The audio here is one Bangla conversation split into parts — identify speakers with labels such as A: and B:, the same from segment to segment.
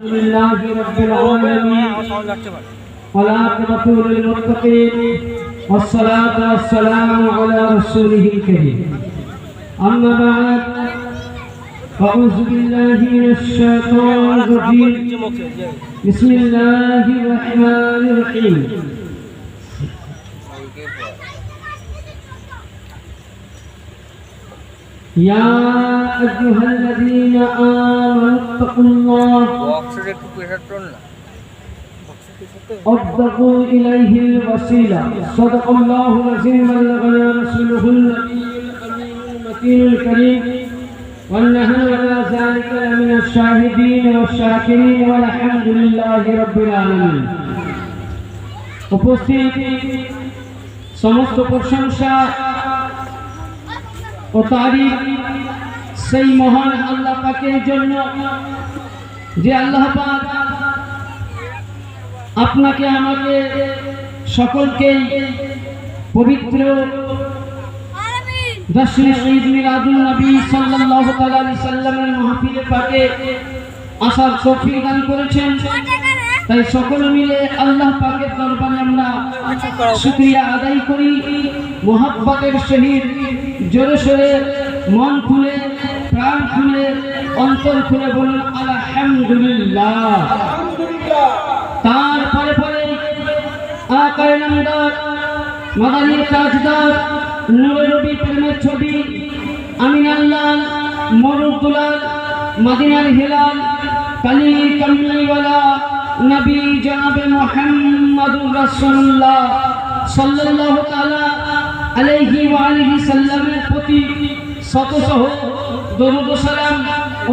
A: لله رب العالمين والعاقبة للمتقين والصلاة والسلام على رسوله الكريم أما بعد أعوذ بالله من الشيطان الرجيم بسم الله الرحمن الرحيم يا أيها الذين آمنوا اتقوا الله وابتغوا إليه الوسيلة صدق الله العظيم وبلغنا رسوله النبي الأمين المتين الكريم ونحن على ذلك من الشاهدين والشاكرين والحمد لله رب العالمين উপস্থিত সমস্ত প্রশংসা ও তারিফ সেই মহান আল্লাহ পাকের জন্য যে আল্লাহ পাক আপনাকে আমাকে সকলকে পবিত্র জশ্ন ঈদ মিলাদুন নবী সাল্লাল্লাহু তাআলা আলাইহি সাল্লামের মাহফিলে পাকে আসার তৌফিক দান করেছেন। তাই সকলে মিলে আল্লাহ পাকের দরবারে আমরা শুকরিয়া আদায় করি, মোহাব্বতের সহিত জোরে সোরে মন খুলে প্রাণ খুলে অন্তর খুলে বলুন আলহামদুলিল্লাহ। তারপরে পরে আকারে নামদার মাদানী তাজদার নূরে নবী প্রেমের ছবি আমিনাল্লাহ মরুদুলাল মদিনার হিলাল কালী কামলিওয়ালা নবী জনাবে মুহাম্মদুর রাসূলুল্লাহ সাল্লাল্লাহু তাআলা আলাইহি ওয়া আলিহি সাল্লামের প্রতি শত শত দরুদ ও সালাম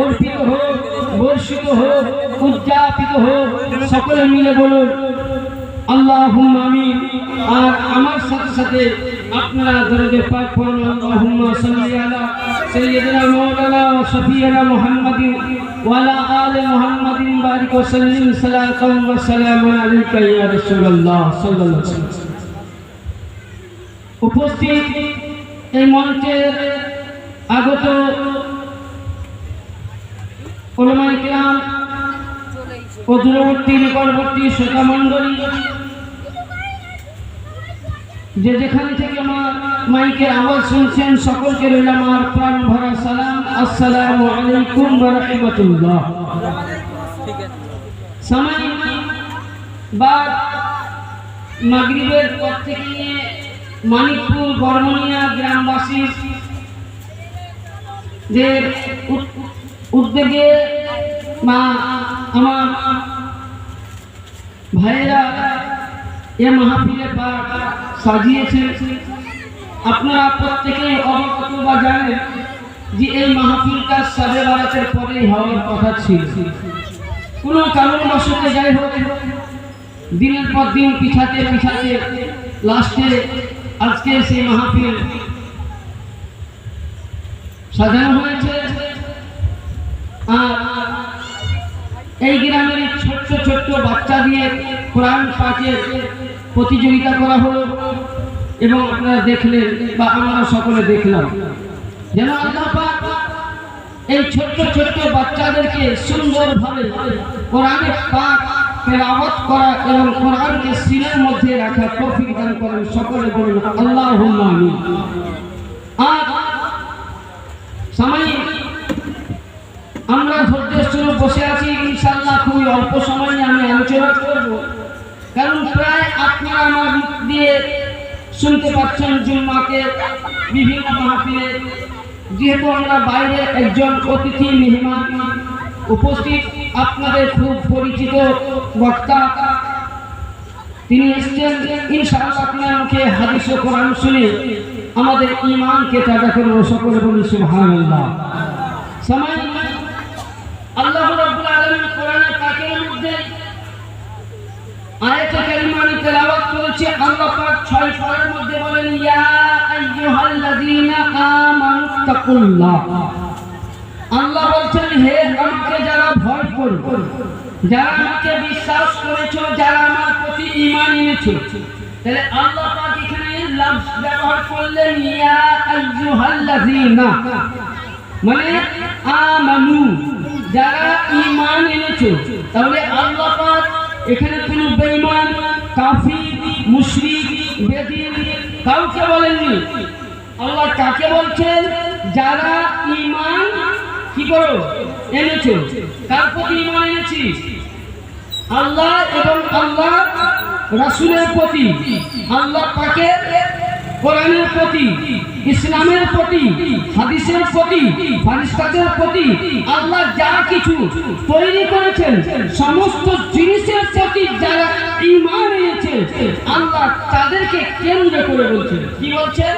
A: অর্পিত হোক, বর্ষিত হোক, উদযাপিত হোক। সকলে মিলে বলুন আল্লাহুম্মা আমিন। আর আমার সাথে সাথে আপনারা দরুদে পাক পড়ুন আল্লাহুম্মা সাল্লি আলা সাইয়্যিদিনা মাওলানা ওয়া শাফিঈনা মুহাম্মাদিন ওয়া আলা আলি মুহাম্মাদিন বারিক ওয়া সাল্লিম সালাতান ওয়া সালামান আলাইকা ইয়া রাসূলুল্লাহ সাল্লাল্লাহু আলাইহি ওয়াসাল্লাম। উপস্থিত এই মঞ্চের আগত উলামায়ে কিরাম ও দূরবর্তী নিকটবর্তী শ্রোতা মণ্ডলী, যে যেখান থেকে আমার মাইকের আওয়াজ শুনছেন সকলকে রইল আমার প্রাণ ভরা সালাম। আসসালামু আলাইকুম ওয়া রাহমাতুল্লাহ। সময় বাদ মাগরিবের পর থেকে মানিকপুর বর্মনিয়া গ্রামবাসী যে উদ্যোগে আমার ভাইয়েরা এ মাহফিলে পাক সাজিয়েছেন। আপনারা প্রত্যেকেই অবগত বা জানেন যে এই মাহফিলটা শবে বরাতের পরেই হওয়ার কথা ছিল। কোনো কারণবশত যাই হোক দিনের পর দিন পিছাতে পিছাতে লাস্টে আজকে সেই মাহফিল সাজানো হয়েছে। আর এই গ্রামের ছোট্ট ছোট্ট বাচ্চা দিয়ে কোরআন পাঠের প্রতিযোগিতা করা হলো এবং আপনারা দেখলেন বা আমরা সকলে দেখলাম যেন আল্লাহ পাক এই ছোট্ট ছোট্ট বাচ্চাদেরকে সুন্দরভাবে কোরআনে পাক তেলাওয়াত করা এবং কোরআনকে সিনার মধ্যে রাখা তৌফিক দান করেন। সকলে বলুন আল্লাহুম্মা আমিন। আর সময় আমরা ধৈর্যের সঙ্গে বসে আছি, ইনশাআল্লাহ খুবই অল্প সময় আমি আলোচনা করব, কারণ প্রায় আপনারা আমার মুখ দিয়ে শুনতে পাচ্ছেন জুম্মাকে বিভিন্ন মাহফিলে। যেহেতু আমরা বাইরে একজন অতিথি মেহমান উপস্থিত, আপনাদের খুব পরিচিত বক্তা তিনি এসেছেন, ইনশাআল্লাহ আপনার মুখে হাদিস ও কোরআন শুনে আমাদের ঈমানকে তাজা করব। সকলে বলি সুবহানাল্লাহ। সময় আল্লাহ রাব্বুল আলামিন কোরআনে পাকের মধ্যে আয়াতে কারিমা তেলাওয়াত করেছে। আল্লাহ পাক 6 পারার মধ্যে বলেন ইয়া আইয়ুহাল্লাযীনা আমানু তাকুল্লাহ। আল্লাহ বলছেন হে আমাকে যারা ভয় করো, যারা আমাকে বিশ্বাস করেছো, যারা আমার প্রতি ঈমান এনেছো। তাহলে আল্লাহ পাক এখানে লফজ ব্যবহার করলেন ইয়া আইয়ুহাল্লাযীনা, মানে আমানু, যারা ঈমান এনেছো। তাহলে আল্লাহ পাক এখানে কোনো বেঈমান, কাফির, মুশরিক, বেদিন কাউকে বলেননি। আল্লাহ কাকে বলছেন? যারা ঈমান কি করো এনেছো। কার প্রতি ঈমান এনেছি? আল্লাহ এবং আল্লাহ রাসূলের প্রতি, আল্লাহ পাকের কোরআনের প্রতি, ইসলামের প্রতি, হাদিসের প্রতি, ফেরেশতাদের প্রতি, আল্লাহ যা কিছু তৈরি করেছেন সমস্ত জিনিসের প্রতি যারা ঈমান এনেছে আল্লাহ তাদেরকে কেন্দ্র করে বলছেন। কি বলছেন?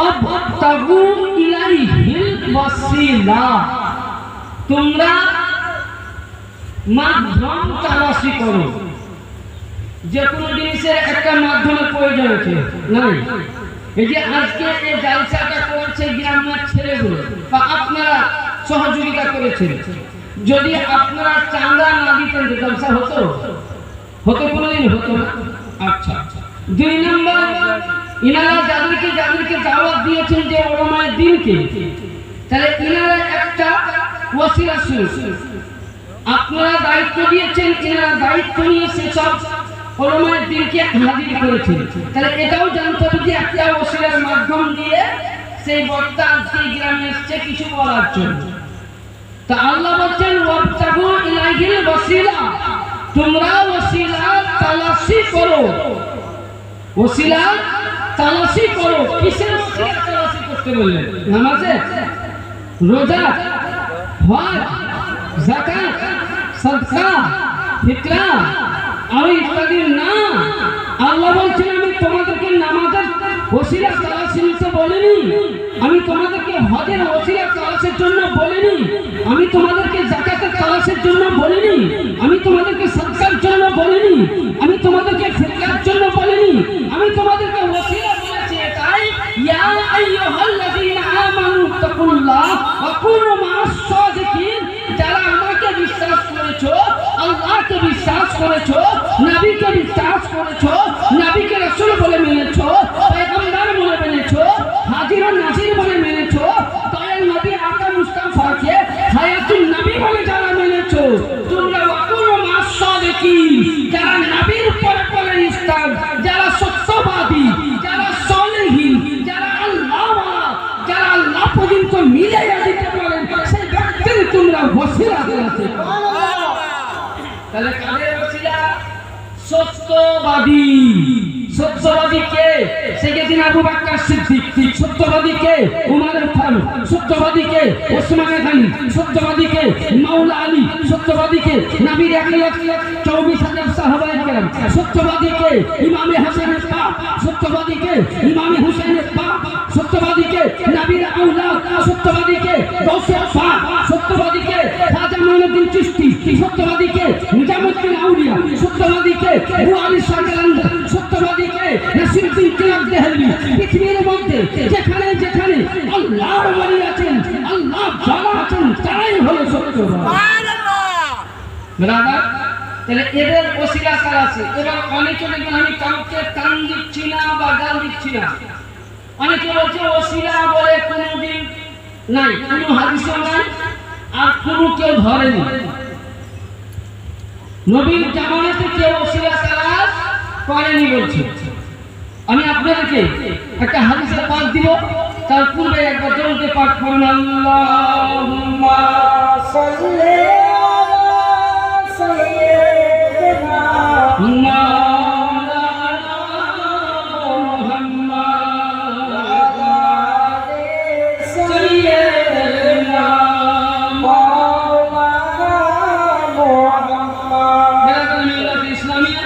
A: আবতাগু ইলাইহিল ওয়াসিলা, তোমরা মাধ্যম তালাশি করো। যে কোনো জিনিসের একটা মাধ্যমের প্রয়োজন আছে, নাই? এই যে আজকে এই জালসাটা করছে গ্রামের ছেলেগুলো বা আপনারা সহযোগিতা করেছেন, যদি আপনারা চাঁদা না দিতেন তো জালসা হতো? কোনোদিন হতো না। আচ্ছা, 2 নম্বর, ইনারা যাদেরকে দাওয়াত দিয়েছেন যে ওলামায়ে দ্বীনকে, তাহলে ইনারা একটা ওসিলা শুরু, আপনারা দায়িত্ব দিয়েছেন, ইনারা দায়িত্ব নিয়ে সেসব ওলামায়ে দ্বীনকে হাজির করেছেন। তাহলে এটাও জানতে হবে যে একটা ওসিলার মাধ্যম দিয়ে সেই বক্তা আজকে গ্রামে এসছে কিছু বলার জন্য। তা আল্লাহ বলছেন ওয়াবতাগু ইলাইহিল ওয়াসিলা, তোমরা ওসিলা তালাশি করো। ওসিলা তালাশি করো। কিসের ওসিলা তালাশি করতে বললেন? নামাজে, রোজা, হজ, যাকাত, সাদকা, ফিতরা আর ইত্যাদি না। আল্লাহ বলছেন আমি তোমাদেরকে নামাজের ওসিলা তালাশি নিতে বলিনি, আমি তোমাদেরকে হজের ওসিলা তালাশের জন্য বলিনি, আমি তোমাদেরকে যাকাতের তালাশের জন্য বলিনি, আমি তোমাদেরকে সাদকার জন্য বলিনি, আমি তোমাদেরকে ফিতরার জন্য বলিনি, আমি তোমাদেরকে ওসিলা বলেছি এটাই, ইয়া আইয়ুহাল্লাযীনা আমানু তাকুল্লাহ ওয়া কুনু মা'আস সাদিকিন, যারা আমাকে বিশ্বাস করেছো, আল্লাহকে বিশ্বাস করেছো, নবীকে বিশ্বাস করেছো, নবীকে রাসূল বলে মেনেছো, পয়গম্বর বলে মেনেছো, হাজির ও নাজির বলে মেনেছো, দয়াল নবী আকা মুস্তাফাকে হায়াতুন নবী বলে যারা মেনেছো, তোমরা ওয়াকুনু মা'আস সাদিকিন, যারা নবীর পরে ইসলাম, যারা সত্যবাদী, যারা সালেহীন, যারা আল্লাহওয়ালা, যারা আল্লাহ পর্যন্ত মিলাইয়া দিতে পারেন, সেই ব্যক্তির তোমরা ওসিলা দিয়েছো। তাহলে কাদের ওসিলা? সত্যবাদী। সত্যবাদী কে? সাইয়েদনা আবু বকর সিদ্দিক। সত্যবাদী কে? উমর ফারুক। সত্যবাদী কে? ওসমান গনি। সত্যবাদী কে? মাওলা আলী। সত্যবাদী কে? নবীর 1,24,000 সাহাবায়ে কেরাম। সত্যবাদী কে? ইমামে হাসানের বাপ। সত্যবাদী কে? ইমামে হুসাইনের বাপ। সত্যবাদী কে? নবীর আওলাদ। সত্যবাদী কে? গৌসে পাক। সত্যবাদী কে? খাজা মঈনুদ্দিন চিশতি। সত্যবাদী কে? নিজামুদ্দিন আউলিয়া। সত্যবাদী কে? আবু আলী শাহ কালান্দার। সত্যবাদী কে? নাসিরউদ্দিন কিলাব দেহলভী। পৃথিবীর মধ্যে যেখানে যেখানে আল্লাহর ওলি আছেন, আল্লাহ যারা আছেন তারাই হলো সত্যবাদী। সুবহানাল্লাহ। ব্রাদার, তাহলে এদের ওসিলা কারা আছে? এবার অনেকে দেখবেন, আমি কাউকে টান দিচ্ছি না বা গাল দিচ্ছি না, অনেকে বলছে ওসিলা বলে কোনোদিন নাই, কোনো হাদিসও নাই, আর কোনো কেউ ধরেনি। নবীর জামানাতে কেউ ওসিলা তালাশ করেনি বলছে। আমি আপনাদেরকে একটা হাদিসের পাঠ দিব, তার পূর্বে একবার জলদি পাঠ করুন, আল্লাহুম্মা সাল্লি আলা সাইয়্যিদিনা মাওলানা মুহাম্মদ ওয়া আলি সাইয়্যিদিনা মাওলানা মুহাম্মদ। বেরাকাতুল মিল্লাত ইসলামিয়া।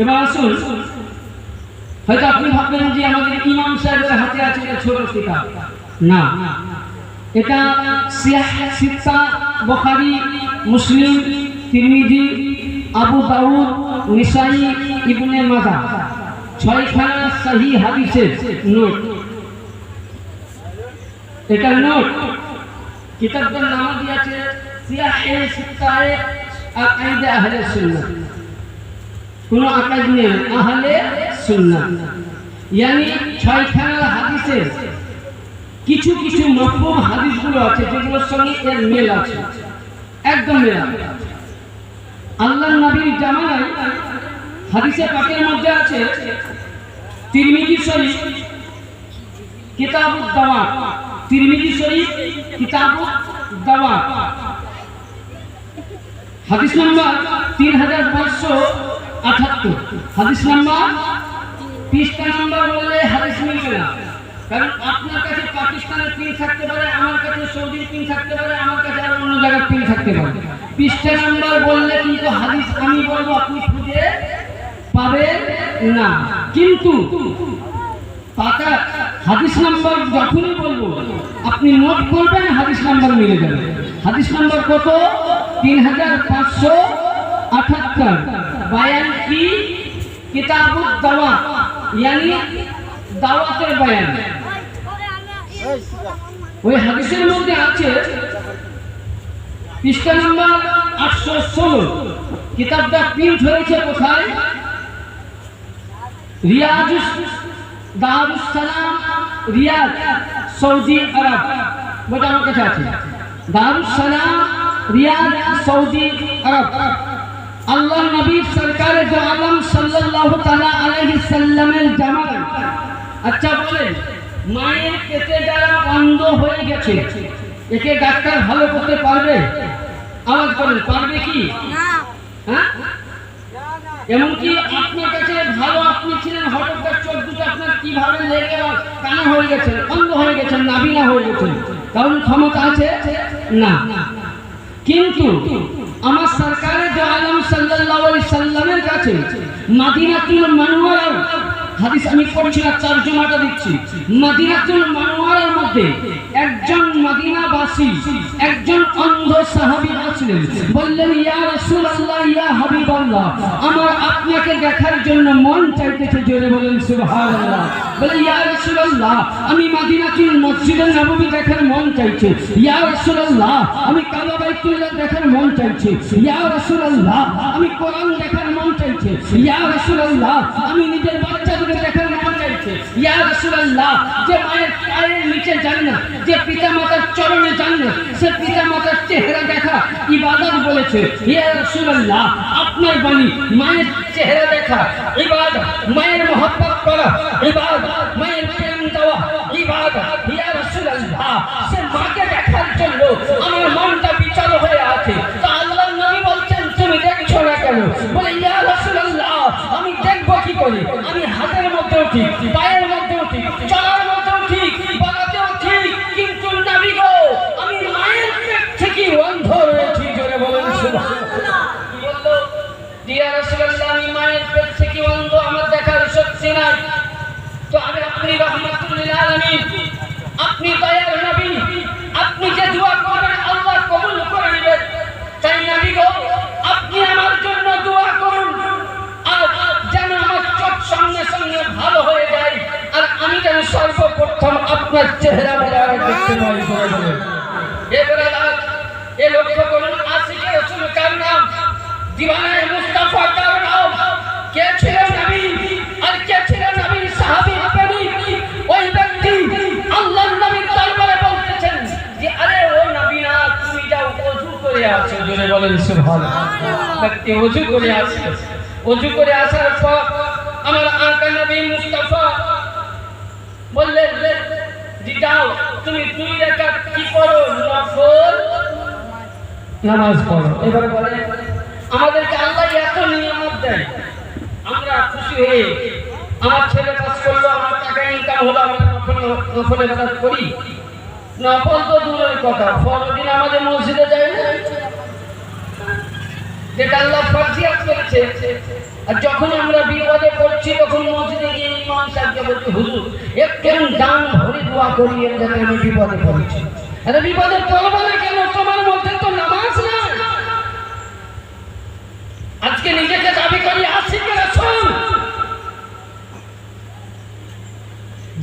A: এবার আসুন, হয়তো আপনি ভাববেন যে আমাদের ইমাম সাহেবের হাতে আছে এটা ছোট কিতাব। না, এটা সিত্তা, বুখারী, মুসলিম, তিরমিজি, আবু দাউদ, নিসাই, ইবনে মাজাহ, 6খানা সহিহ হাদিসের নোট। এটা নোট। কিতাবটার নাম দিয়েছে সিয়াহে সিত্তায়ে আকাইদে আহলে সুন্নাহ। কোন আকাইদ নেই, আহলে সুন্নাহ। यानी ছয়খানা হাদিসে কিছু কিছু মফহুম হাদিসগুলো আছে যেগুলোর সঙ্গে এর মিল আছে, একদম মিল আছে। আল্লাহর নবীর জামানায় হাদিসে পাকের মধ্যে আছে তিরমিজি শরীফ কিতাবুদ দাওয়াত, তিরমিজি শরীফ কিতাবুদ দাওয়াত, হাদিস নাম্বার 3578, হাদিস নাম্বার পৃষ্ঠা নাম্বার বললে হাদিস মিলবে না, কারণ আপনার কাছে পাকিস্তানের পিন থাকতে পারে, আমার কাছে সৌদির পিন থাকতে পারে, আমার কাছে আর অন্য জায়গার পিন থাকতে পারে। পৃষ্ঠা নাম্বার বললে কিন্তু হাদিস আমি বলবো আপনি খুঁজে পাবেন না, কিন্তু পাকা হাদিস নাম্বার যখনই বলবো আপনি নোট করবেন, হাদিস নাম্বার মিলে যাবে। হাদিস নাম্বার কত? 3578। বায়ান কি? কিতাবুদ দাওয়াত, यानी দাওয়াতের বয়ান। ওই হাদিসের মধ্যে আছে পৃষ্ঠা নাম্বার 816। কিতাবটা প্রিন্ট হয়েছে কোথায়? দারুস সালাম রিয়াদ, সৌদি আরব। বইটা আমার কাছে আছে, দারুস সালাম রিয়াদ, সৌদি আরব। আল্লাহ নবী সরকারে দো আলম সাল্লাল্লাহু তাআলা আলাইহি সাল্লামের জামানায়। আচ্ছা বলেন, মায়ের পেটে যারা অন্ধ হয়ে গেছে একে ডাক্তার ভালো করতে পারবে? আওয়াজ করেন, পারবে কি? না। হ্যাঁ, এমনকি আপনার কাছে ভালো আপনি ছিলেন, হঠাৎ চোখ দুটো আপনার কিভাবে লেগে কানা হয়ে গেছে, অন্ধ হয়ে গেছেন, নাবিনা হয়ে গেছেন, কারণ ক্ষমতা আছে না। কিন্তু আমার সরকারে দো আলম সাল্লাল্লাহু আলাইহি সাল্লামের কাছে মদিনাতুল মুনাওয়ারা, হাদিস আমি পড়ছি না, তরজমাটা দিচ্ছি। মদিনাতুল মুনাওয়ারার মধ্যে একজন মদিনাবাসী, একজন অন্ধ সাহাবী আসলেন, বললেন ইয়া রাসূলুল্লাহ, ইয়া হাবিবাল্লাহ, আমার আপনাকে দেখার জন্য মন চাইতেছে। জোরে বলেন সুবহানাল্লাহ। বলে ইয়া রাসূলুল্লাহ, আমি মদিনাতুল মসজিদে নববী দেখার মন চাইছে। ইয়া রাসূলুল্লাহ, আমি কাবা বাইতুল্লাহ দেখার মন চাইছে। ইয়া রাসূলুল্লাহ, আমি কোরআন দেখার মন চাইছে। ইয়া রাসূলুল্লাহ, আমি নিজের বাচ্চাদেরকে দেখার মন চাইছে। ইয়া রাসূলুল্লাহ, যে মায়ের পায়ের নিচে জান্নাত, যে পিতামাতার চরণে জান্নাত, সে পিতামাতার চেহারা দেখা ইবাদত বলেছে। ইয়া রাসূলুল্লাহ, আপনার বাণী মায়ের চেহারা দেখা ইবাদত, মায়ের মহব্বত করা ইবাদত, মায়ের প্রেম দেওয়া ইবাদত। ইয়া রাসূলুল্লাহ, সে মাকে দেখার জন্য আমার মনটা বিচল হয়ে আছে। তো আল্লাহর নবী বলছেন তুমি দেখছো না কেন? বলে ইয়া রাসূলুল্লাহ, আমি দেখবো কি করে? আমি হাতের মধ্যেও ঠিক, পায়ের মধ্যেও ঠিক, চলার মধ্যেও ঠিক, বলাতেও ঠিক, কিন্তু নবী গো, আমি মায়ের পেট থেকে অন্ধ রয়েছি। জোরে বলেন সুবহানাল্লাহ। কি বললো? ইয়া রাসূলুল্লাহ, আমি মায়ের পেট থেকে অন্ধ, আমার দেখার শক্তি নাই। তো আমি আপনি রাহমাতুল লিল আলামিন, আপনি দয়ার নবী, আপনি যে দোয়া করবেন আল্লাহ কবুল করে নেবেন। তাই নবী গো, আপনি আমার জন্য দোয়া করুন, আর যেন আমার চোখ সঙ্গে সঙ্গে ভালো হয়ে যায়, আর আমি যেন সর্বপ্রথম আপনার চেহারা দেখতে পাই। এবারে এ লক্ষ্য করুন, আশিকে রাসূল কার নাম, দিওয়ানায়ে মুস্তাফা কার নাম, কে ছিলেন নবী আর কে ছিলেন নবীর সাহাবী প্রেমিক? ওই ব্যক্তি আল্লাহর নবীর দরবারে বলতেছেন যে আরে ও নবী না, তুমি যাও ওযু করে আসো। জোরে বলেন সুবহানাল্লাহ। ব্যক্তি ওযু করে আসে, ওযু করে আসার পর আমার আকা নবী মুস্তাফা বললেন যে যাও তুমি 2 রাকাত কি পড়ো, নফল নামাজ পড়ো। এবারে বলেন, আমাদেরকে আল্লাহ এত নিয়ামত দেয়, আমরা খুশি হয়ে আমার ছেলে পাস করলো, আমার টাকা ইনকাম হলো, আমরা নফল ইবাদত করি? নফল তো দূরের কথা, ফরজ আমাদের মসজিদে যায় না, যেটা আল্লাহ ফরজিয়াত করেছে। আর যখন আমরা বিপদে পড়ছি তখন মসজিদে গিয়ে ইমাম সাহেবকে বলছি হুজুর একটু দান ভরে দোয়া করিয়ে যাতে আমি বিপদে পড়েছি। আরে বিপদে পড়বো না কেন? তোমার মধ্যে তো নামাজ না। আজকে নিজেকে দাবি করি আশিকে রাসূল,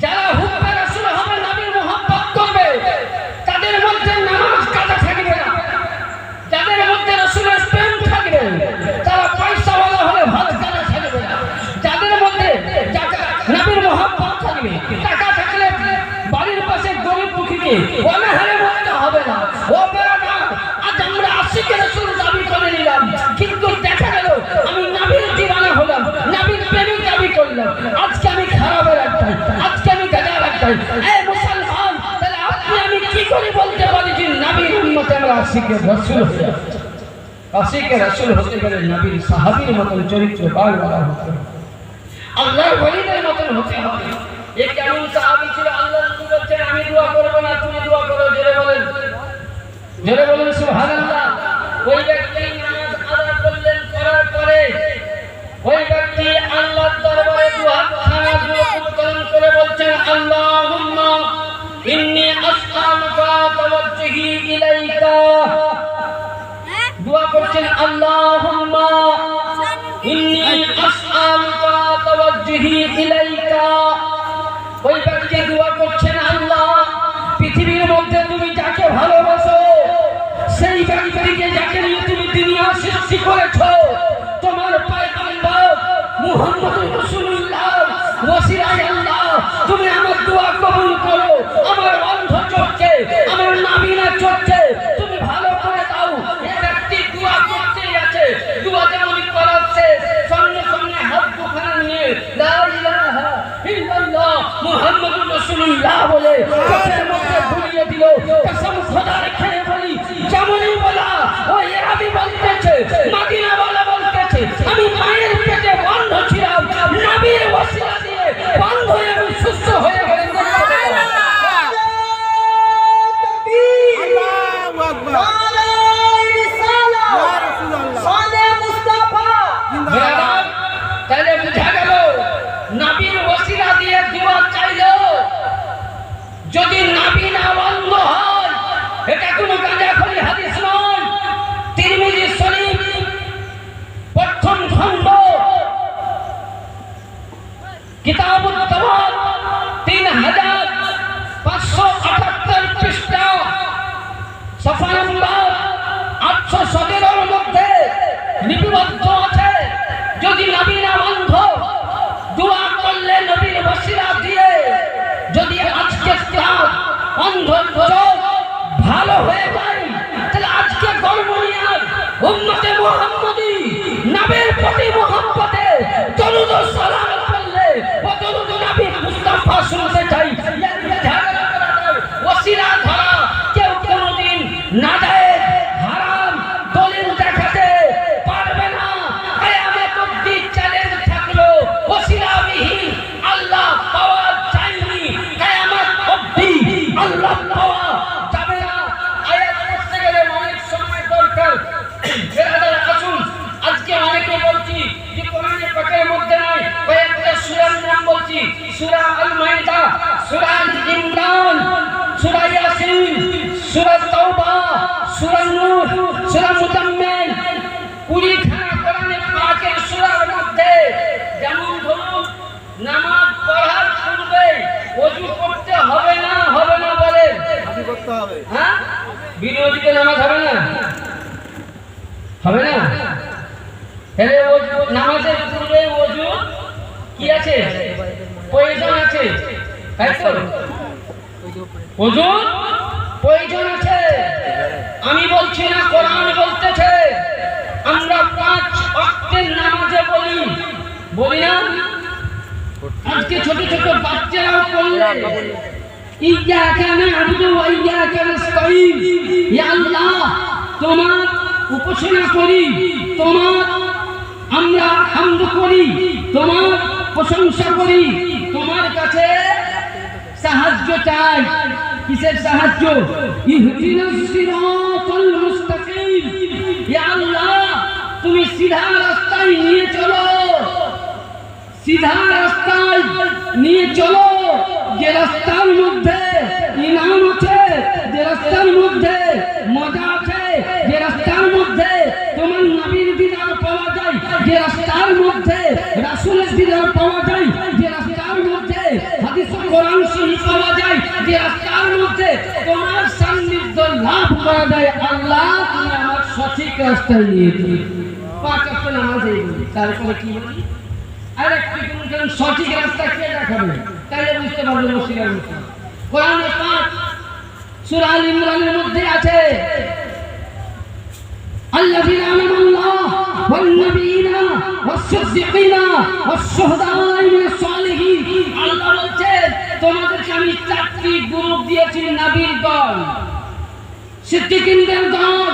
A: যারা হুব্বে রাসূল হবে, নবীর মুহাব্বত করবে, তাদের মধ্যে নামাজ কাজা থাকবে না। যাদের মধ্যে রাসূলের প্রেম থাকবে, তারা পয়সাওয়ালা হলে ভাত কাজা থাকবে না। যাদের মধ্যে নবীর মুহাব্বত ও বেরাদা, আজ আমরা আশিকের রাসূল দাবি করে নিলাম, কিন্তু দেখা গেল আমি নবীর দিওয়ানা হলাম, নবীর প্রেমিক দাবি করলাম। আজকে আমি খারাপের একটাই, আজকে আমি গাজার একটাই। এই মুসলমান, তাহলে আপনি আমি কি করে বলতে পারি যে নবীর উম্মতে আমরা আশিকের রাসূল হয়ে যাচ্ছি? আশিকের রাসূল হতে গেলে নবীর সাহাবীর মতন চরিত্রবান হতে হবে, আল্লাহর ওলিদের মতন হতে হবে। এই কেমন সাহাবী ছিল? আল্লাহর নবী বলছেন আমি দোয়া করব না, তুমি দোয়া করো। জোরে বলেন সুবহানাল্লাহ। ওই ব্যক্তি নামাজ আদায় করলেন, করার পরে ওই ব্যক্তি আল্লাহর দরবারে দুহাত উত্তোলন করে বলছেন আল্লাহুম্মা ইন্নী আসআলুকা তাওয়াজ্জুহি ইলাইকা। দোয়া করছেন আল্লাহুম্মা ইন্নী আসআলুকা তাওয়াজ্জুহি ইলাইকা। ওই ব্যক্তি দোয়া করছেন আল্লাহ, পৃথিবীর মধ্যে তুমি যাকে ভালোবাসো, সেই ব্যক্তিকে যাকে নিয়ে তুমি দুনিয়া সৃষ্টি করেছো, তোমার পয়গম্বর মুহাম্মদুর রাসূলুল্লাহ ওসিলায় আল্লাহ তুমি আমার দোয়া কবুল করো। আমার অন্ধ চোখকে, আমার নাবিনা চোখকে তুমি ভালো করে দাও। এই ব্যক্তি দোয়া করতেই আছে, দোয়া যেমন করাচ্ছে সঙ্গে সঙ্গে হাত দুখানা নিয়ে লা ইলাহা ইল্লাল্লাহ মুহাম্মাদুর রাসূলুল্লাহ বলে চোখের মধ্যে ঘুরিয়ে দিল। কসম খোদার খেয়ে বলি, যেমনই বলা ওই আরবি বলতেছে, মদিনা ওয়ালা বলতেছে আমি মায়ের পেটে বন্ধ ছিলাম, নবীর ওসিলা দিয়ে বন্ধ হয়ে আমি সুস্থ হয়ে গেলাম। তাহলে বুঝা গেল নবীর ওসিলা দিয়ে দোয়া চাইলো, যদি নবী না বন্ধ হয় এটা কোনো গাঁজাখড়ি হাদিস নয়। তিরমিজি শরীফ প্রথম খণ্ড কিতাবুত তাওয়াত 3578 পৃষ্ঠা সফা নম্বর 817 এর মধ্যে লিপিবদ্ধ আছে, যদি নবী না বন্ধ দোয়া করলে নবীর ওসিলা দিয়ে যদি আজকে তার অন্ধ চোখ ভালো হয়ে যায়, তাহলে আজকে গর্বনিয়ার উম্মতে মুহাম্মদী নবীর প্রতি মুহাব্বতে দরুদ ও সালাম করলে ও দরুদ নবী মুস্তাফা শুনতে চাই। ওসিলা ধরা কেউ কোনোদিন নাজায়েজ হারাম দলিল দেখাতে পারবে না। কিয়ামত অবধি চ্যালেঞ্জ থাকলো, ওসিলা বিহীন আল্লাহ পাওয়া যায়নি, কিয়ামত অবধি আল্লাহ পাওয়া যাবে না। আয়াত পড়তে গেলে অনেক সময় দরকার। আসুন আজকে অনেকে বলছি যে কোরআনে পাকের মধ্যে নাই, কয়েকটা সূরার নাম বলছি, সূরা আল মাইদা, সূরা ইমরান, সূরা ইয়াসিন, সূরা তাওবা, সূরা নূর, সূরা মুজাম্মিল, 20 খানা কোরআনে পাকের সূরার মধ্যে যেমন ধরুন নামাজ পড়ার পূর্বে ওযু করতে হবে না বলে করতে হবে। হ্যাঁ, বিরোধীতে নামাজ হবে না, হবে না। তাহলে নামাজের পূর্বে ওযু কি আছে? প্রয়োজন আছে, তাই তো? ওযু প্রয়োজন আছে। আমি বলছি না, কোরআন বলতেছে। আমরা 5 ওয়াক্তের নামাজে বলি না? আজকে ছোট ছোট বাচ্চারাও বললে ইয়্যাকা না'বুদু ওয়া ইয়্যাকা নাস্তাঈন, ইয়া আল্লাহ তোমার উপাসনা করি, তোমার আমরা হামদ করি, তোমার প্রশংসা করি, তোমার কাছে সাহায্য চাই। কিসের সাহায্য? ইহদিনাস সিরাতাল মুস্তাকিম, ইয়া আল্লাহ তুমি সিধা রাস্তায় নিয়ে চলো, সিধা রাস্তায় নিয়ে চলো। যে রাস্তার মধ্যে ইনাম আছে, যে রাস্তার মধ্যে মজা আছে, যে রাস্তার মধ্যে তোমার নবীর দিদার পাওয়া যায়, যে রাস্তার মধ্যে রাসূলের দিদার পাওয়া যায়, যে রাস্তার মধ্যে হাদিস ও কোরআন শরীফ পাওয়া যায়, যে রাস্তার মধ্যে তোমার সান্নিধ্য লাভ করা যায়, আল্লাহ তুমি আমার সঠিক রাস্তায় নিয়ে চলো। 5 ওয়াক্ত নামাজ এই বলি, তারপরে কি বলি? আর একটু সঠিক রাস্তা কে দেখাবে? তাহলে বুঝতে পারবে ওসিলার বিষয়। কোরআনে পাক সূরা আল ইমরানের মধ্যে আছে আল্লাযীনা আমানুল্লাহ ওয়ান নবিয়িনা ওয়াস-সিদ্দীকিনা ওয়াশ-শুহাদা'i মিনাস সালিহিন। আল্লাহ বলেন তোমাদেরকে আমি চারটি গ্রুপ দিয়েছি, নবীর দল, সিদ্দীকিনদের দল,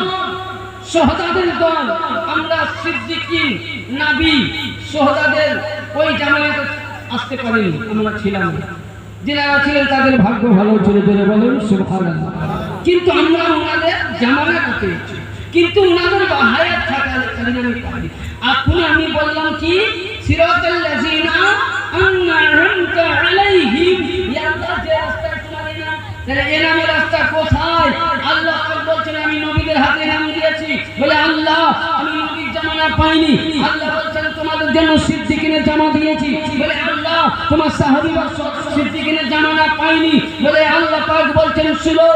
A: শুহাদাদের দল। আমরা সিদ্দীকিন, নবী, শুহাদাদের ওই জামানাতে আসতে পারিনি, আমরা ছিলাম না। যারা ছিলেন তাদের ভাগ্য ভালো ছিল, জোরে বলেন সুবহানাল্লাহ। কিন্তু আমরা ওনাদের জামানাতে পেয়েছি, কিন্তু ওনাদের হায়াত থাকাকালীন আমি পাইনি। এখন আমি বললাম কি সিরাতাল লাযিনা আন'আমতা আলাইহিম, আল্লাহ যে রাস্তায় তোমাদের নাম, তাহলে এই নামের রাস্তা কোথায়? আল্লাহ পাক বলছেন আমি নবীদের হাতে নাম দিয়েছি। বলে আল্লাহ আমি নবীর জামানা পাইনি। আল্লাহ বলছেন তোমাদের জন্য সিদ্দীকিনের জামা দিয়েছি। বলে আল্লাহ তোমার সাহাবী বা সিদ্দীকিনের জামানা পাইনি। বলে আল্লাহ পাক বলছেন শুনো,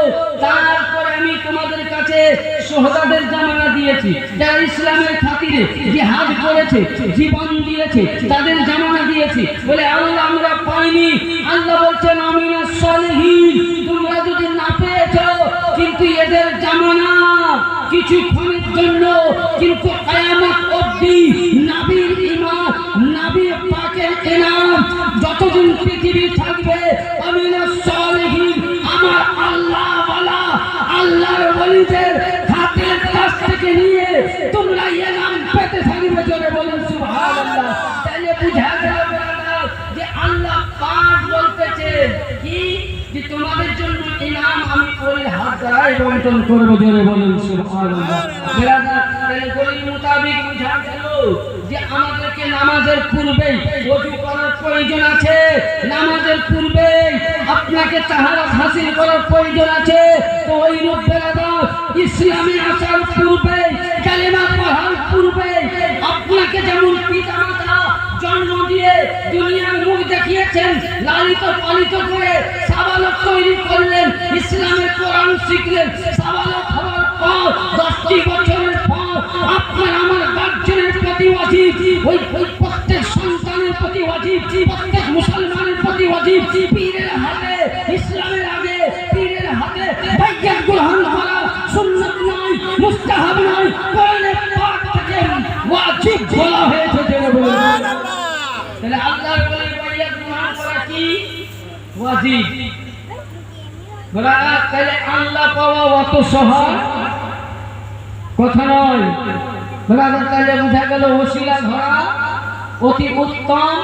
A: তারপরে আমি তোমাদের কাছে শুহাদাদের জামানা দিয়েছি, যারা ইসলামের খাতিরে জিহাদ করেছে, জীবন দিয়েছে, তাদের জামানা দিয়েছি। বলে আল্লাহ আমরা পাইনি। আল্লাহ বলছেন আমিনাস সালিহিন, তোমরা যদি না পেয়েছো, কিন্তু এদের জামানা কিছুক্ষণের জন্য, কিন্তু কিয়ামত অবধি নবীর ঈমান, নবী পাকের ইনাম যতদিন পৃথিবী থাকবে, আমিনাস সালিহিন আমার আল্লাহ ওয়ালা আল্লাহর ওলিদের হাতের কাছ থেকে নিয়ে তোমরা ইনাম পেতে থাকবে, জোরে বলুন সুবহানাল্লাহ। তাহলে বুঝা গেল যে আল্লাহ পাক বলতেছে কি যে তোমাদের জন্য ইনাম আমি ওই হাত দ্বারাই বন্টন করব, জোরে বলুন সুবহানাল্লাহ। তাহলে দলিল মোতাবেক বুঝা গেল যে আমাদেরকে নামাজের পূর্বেই ওযু করার প্রয়োজন আছে, নামাজের পূর্বেই আপনাকে তাহারাত হাসিল করার প্রয়োজন আছে। তো ওই রূপ বেরাদাত ইসলামে আসার পূর্বে, কালেমা পড়ার পূর্বে আপনাকে যেমন পিতামাতা জন্ম দিয়ে দুনিয়ার মুখ দেখিয়েছেন, লালিত পালিত করে সাবালক তৈরি করলেন, ইসলামের কোরআন শিখলেন, সাবালক হওয়ার পর 10টি বছরের পর আপনার আমার গার্জেনের প্রতি ওয়াজিব, ওই প্রত্যেক সন্তানের প্রতি ওয়াজিব, প্রত্যেক মুসলমানের প্রতি ওয়াজিব, পীরের হাতে, ইসলামের আগে পীরের হাতে বাইয়াত গ্রহণ করা সুন্নাত নয়, মুস্তাহাব নয়, কোরআনের পাক থেকে ওয়াজিব বলা হয়েছে, জেনে বলুন সুবহানাল্লাহ। তাহলে আল্লাহর ওলি বাইয়াত গ্রহণ করা কি ওয়াজিব? বলা তাহলে আল্লাহ পাওয়া অত সহজ কথা নয়। বলা তাহলে বুঝা গেল ওসিলা ধরা অতি উত্তম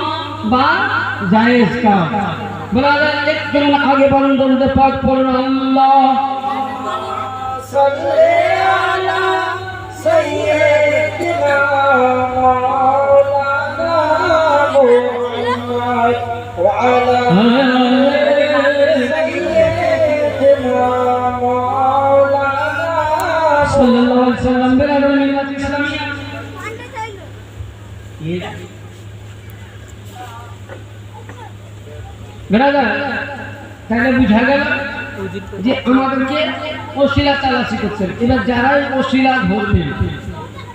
A: বা জায়েজ কাজ। বলা একটু আগে বলুন দরুদ পাক পড়ুন, আল্লাহ সাল্লি আলা সাইয়্যিদিনা মাওলানা মুহাম্মদ ওয়া আলা সাইয়্যিদিনা মাওলানা সাল্লাল্লাহু আলাইহি ওয়াসাল্লাম। বেরাদর মিল্লাত ইসলামিয়া বেরাদর, তাহলে বুঝা গেল যে আমাদেরকে ওসিলা তালাশি করছেন। এবার যারাই ওসিলা ধরবেন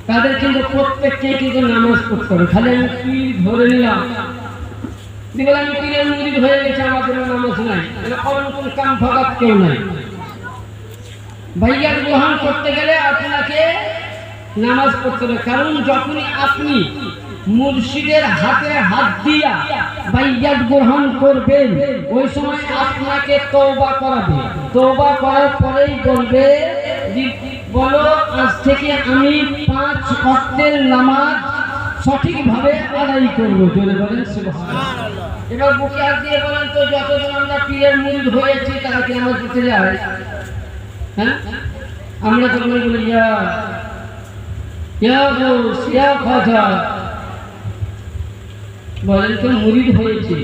A: তাদের কিন্তু প্রত্যেককে কিন্তু নামাজ পড়তে হবে। খালি আমি পীর ধরে নিলাম, দেখলাম আমি পীরের মুরিদ হয়ে গেছে, আমাদের নামাজ নাই, কোন কাম ফাগাত কেউ নাই। বাইয়াত গ্রহণ করতে গেলে আপনাকে নামাজ পড়তে হবে, কারণ যখনই আপনি মুর্শিদের হাতে হাত দিয়া বাইয়াত গ্রহণ করবেন, ওই সময় আপনাকে তওবা করাবে। তওবা করার পরেই বলবে বলো আজ থেকে আমি 5 ওয়াক্তের নামাজ সঠিকভাবে আদায় করব, জোরে বলেন সুবহানাল্লাহ। এবার বুকে হাত দিয়ে বলেন তো যতজন আমরা পীরের মুরিদ হয়েছি তারা কি নামাজ পড়তে যায়? হ্যাঁ, আমরা তো বলি ইয়া গাউস ইয়া খাজা, বলেন তো মুরিদ হয়েছে,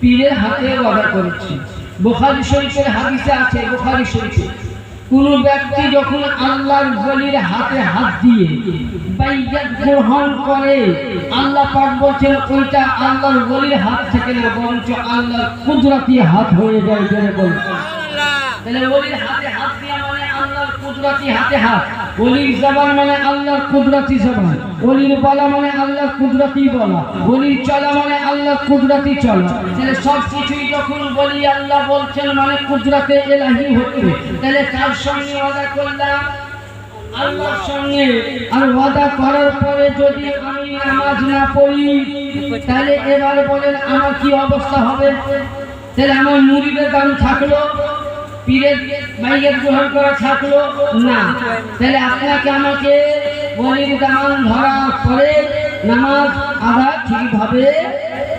A: পীরের হাতে ওয়াদা করেছি। বুখারী শরীফের হাদিসে আছে, বুখারী শরীফে কোন ব্যক্তি যখন আল্লাহর ওলির হাতে হাত দিয়ে বাইয়াত গ্রহণ করে, আল্লাহ পাক বলেন ওইটা আল্লাহর ওলির হাত থেকে না, বরঞ্চ আল্লাহর কুদরতি হাত হয়ে যায়, জেনে বলুন সুবহানাল্লাহ। তাহলে ওলির হাতে হাত দেওয়া মানে আল্লাহ আল্লাহর কুদরতি হাতে হাত, ওলির জবান মানে আল্লাহর কুদরতি জবান, ওলির বলা মানে আল্লাহর কুদরতি বলা, ওলির চলা মানে আল্লাহর কুদরতি চলা। তাহলে সব কিছুই যখন বলি আল্লাহ বলছেন মানে কুদরতে ইলাহি হচ্ছে, তাহলে কার সঙ্গে ওয়াদা করলাম? আল্লাহর সঙ্গে। আর ওয়াদা করার পরে যদি আমি নামাজ না পড়ি তাহলে এবার বলেন আমার কি অবস্থা হবে? তাহলে আমার মুরিদের দাম থাকলো, পীরের মাইয়ের গ্রহণ করা থাকলো না। তাহলে আপনাকে আমাকে ওলির দামান ধরার পরে নামাজ আদা ঠিকভাবে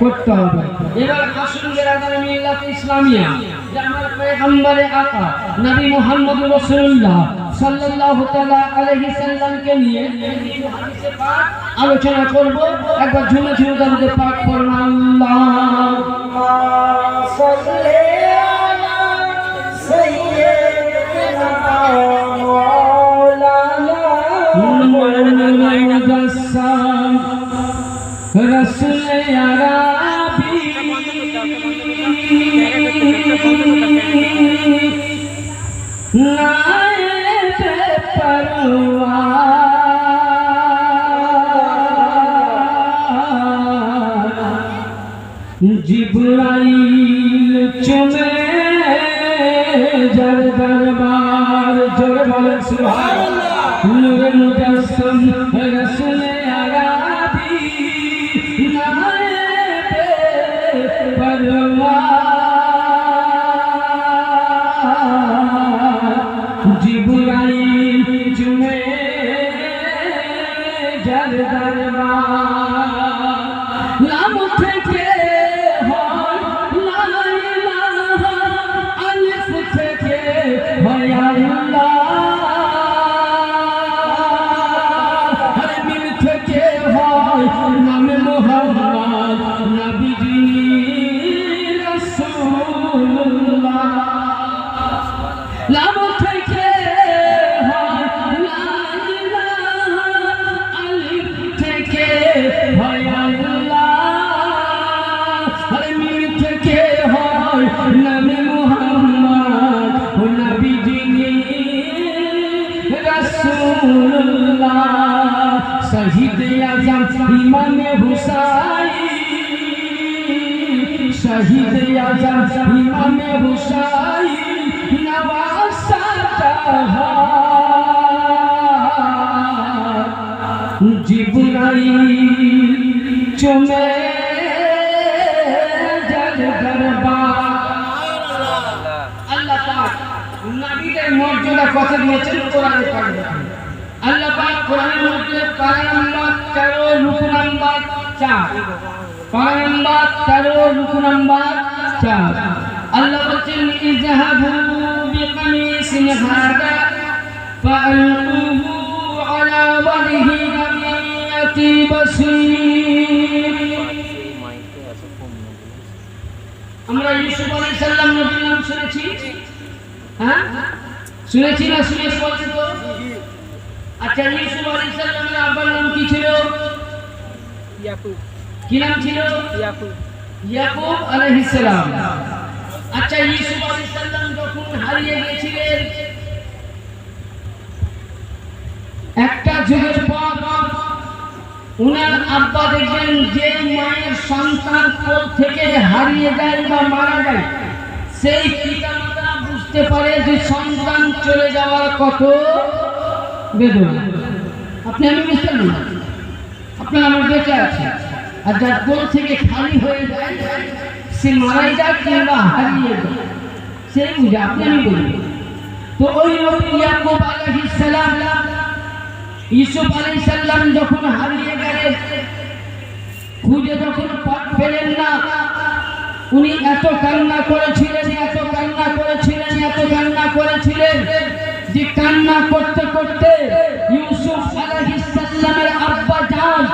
A: করতে হবে। এবার আসুন বেরাদার মিল্লাত ইসলামিয়া, যে আমার পয়গম্বরে আকা নবী মুহাম্মদ রাসূলুল্লাহ সাল্লাল্লাহু তাআলা আলাইহি সাল্লামকে নিয়ে হাদিসে পাক আলোচনা করব। একবার ঝুমে ঝুমে দরুদ পাক পড়ুন। আল্লাহুম্মা সাল্লি আলা সাইয়্যিদিনা মাওলানা মুহাম্মাদিন রাসূল আরাবী নায়েবে পরওয়ার জিবরাইল চুমে যার দরবার, জোরে বলেন সুবহানাল্লাহ। নূরে মুজাসসাম রাসূল আরাবী নায়েবে পরওয়ার জিবরাইল চুমে যার দরবার। নাম থেকে হয় লা ইলাহা, আলিফ থেকে হয় আল্লাহ, আর মিম থেকে হয় নামে মুহাম্মদ, নবীজি রাসূলুল্লাহ। নাম থেকে হয় লা ইলাহা, আলিফ থেকে হয় আল্লাহ, আর মিম থেকে হয় নামে মুহাম্মদ, নবীজি রাসূলুল্লাহ। শহীদ আজম ইমামে হুসাইন, শহীদ আজম ইমামে হুসাইন নওয়াসাত জিবরাইল চুমে যার দরবার। আল্লাহ পাক নবীদের মর্যাদা কত দিয়েছেন কোরআনে পাকে। আল্লাহ পাক কোরআনের মধ্যে পারা নাম্বার 13 রুকু নাম্বার 4, পারা নাম্বার 13 রুকু নাম্বার 4 আল্লাহ বলেন ইযহাবু বিকামিসি হাদা ফাআলকুহু আলা ওয়াজহি ইয়াতি বাসীর। আমরা ইউসুফ আলাইহিস সালাম নবীর নাম শুনেছি, হ্যাঁ শুনেছি না? শুনেছি বলছি তো। আচ্ছা, ইউসুফ আলাইহিস সালামের আব্বার নাম কি ছিল? ইয়াকুব। কি নাম ছিল? ইয়াকুব। ইয়াকুব আলাইহিস সালাম। আচ্ছা, ইউসুফ আলাইহিস সালাম যখন হারিয়ে গিয়েছিলেন, একটা যুগের পর উনার আব্বা দেখবেন যে মায়ের সন্তান কোল থেকে হারিয়ে যায় বা মারা যায়, সেই পিতামাতা বুঝতে পারে যে সন্তান চলে যাওয়ার কত বেদনা। আপনি আমি বুঝতে না, আপনার আমার বেঁচে আছে। আর যার কোল থেকে খালি হয়ে যায় সে মারাই যায় কিংবা হারিয়ে যায়, সে বুঝে। আপনি আমি বলি তো ওই নবী ইয়াকুব আলাইহিস সালাম ইউসুফ আলাইহিস সালাম যখন হারিয়ে গেলেন, খুঁজে যখন পথ পেলেন না, উনি এত কান্না করেছিলেন, এত কান্না করেছিলেন, এত কান্না করেছিলেন যে কান্না করতে করতে ইউসুফ আলাইহিস সালামের আব্বা জান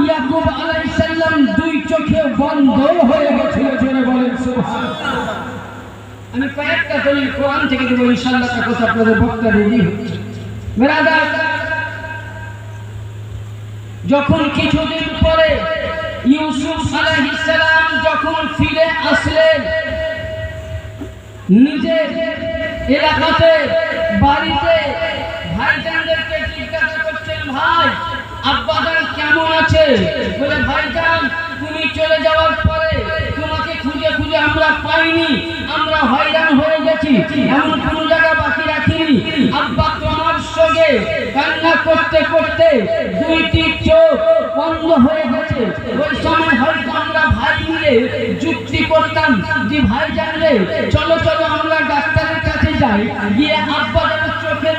A: ইয়াকুব আলাইহিস সালাম দুই চোখে বন্ধ হয়ে গেছিল। জোরে বলেন সুবহানাল্লাহ। আমি কয়েকটা দলিল কোরআন থেকে দেব ইনশাআল্লাহ, তা কথা আপনাদের বক্তা রেডি হচ্ছে। ব্রাদার, যখন কিছুদিন পরে ইউসুফ আলাইহিস সালাম যখন ফিরে আসলেন নিজের এলাকাতে, বাড়িতে এমন কোনো জায়গা বাকি রাখিনি। আব্বা তো আমার সঙ্গে কান্না করতে করতে দুইটি চোখ বন্ধ হয়ে গেছে। ওই সময় হয়তো আমরা ভাই মিলে যুক্তি করতাম যে ভাই জানলে চলো চলো আমরা ডাক্তারের কাছে যাই, গিয়ে আব্বা চোখের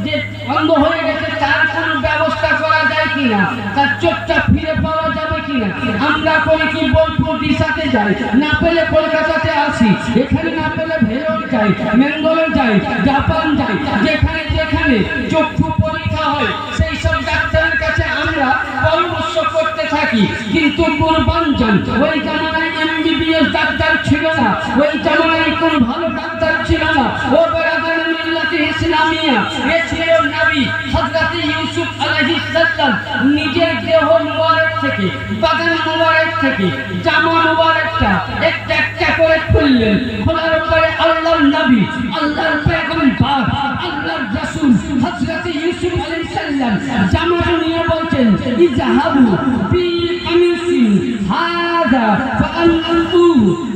A: যে বন্ধ হয়ে গেছে তার কোনো ব্যবস্থা করা যায় কিনা, তার চোখটা ফিরে পাওয়া যাবে কিনা। আমরা করে কি বোলপুর দিশাতে যাই, না পেলে কলকাতাতে আসি, এখানে না পেলে ভেলোর যাই, ম্যাঙ্গালোর যাই, জাপান যাই, যেখানে যেখানে চক্ষু পরীক্ষা হয় সেই সব ডাক্তারের কাছে আমরা পরামর্শ করতে থাকি। কিন্তু কুরবান জান, ওই জামানায় এমবিবিএস ডাক্তার ছিল না, ওই জামানায় কোন ভালো ডাক্তার ছিল না। ও বেরাদার মিল্লাতে ইসলামিয়া, এ ছিল নবী হযরত ইউসুফ আলাইহিস সালাম নিজের দেহ মুবারক থেকে, বাগান মুবারক থেকে জামা মুবারকটা একটা একটা করে খুললেন। খোলার পরে আল্লাহর নবী, আল্লাহর পয়গম্বর, আল্লাহর রাসূল হযরত ইউসুফ আলাইহিস সালাম জামাটা নিয়ে বলছেন ইযহাবু বি কামিসি হাযা ফাআলতু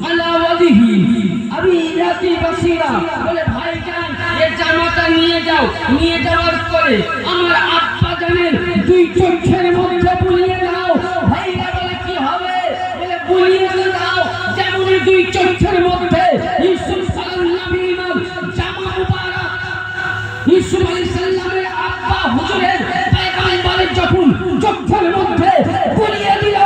A: আলা ওয়াজহি আবি ইয়াতি বাসীরা। বলে ভাইজান এই জামাটা নিয়ে যাও, নিয়ে যাওয়ার পরে আমার আব্বা জানের দুই চোখের মধ্যে বুলিয়ে দাও। ভাইরা বলে কি হবে? বলে বুলিয়ে দাও যেমন দুই চোখের মধ্যে ইউসুফ সালামের জামা মুবারক, ইউসুফ আলাইহিস সালামের আব্বা হুজুরের পয়গম্বরের যখন চোখের মধ্যে বুলিয়ে দিল,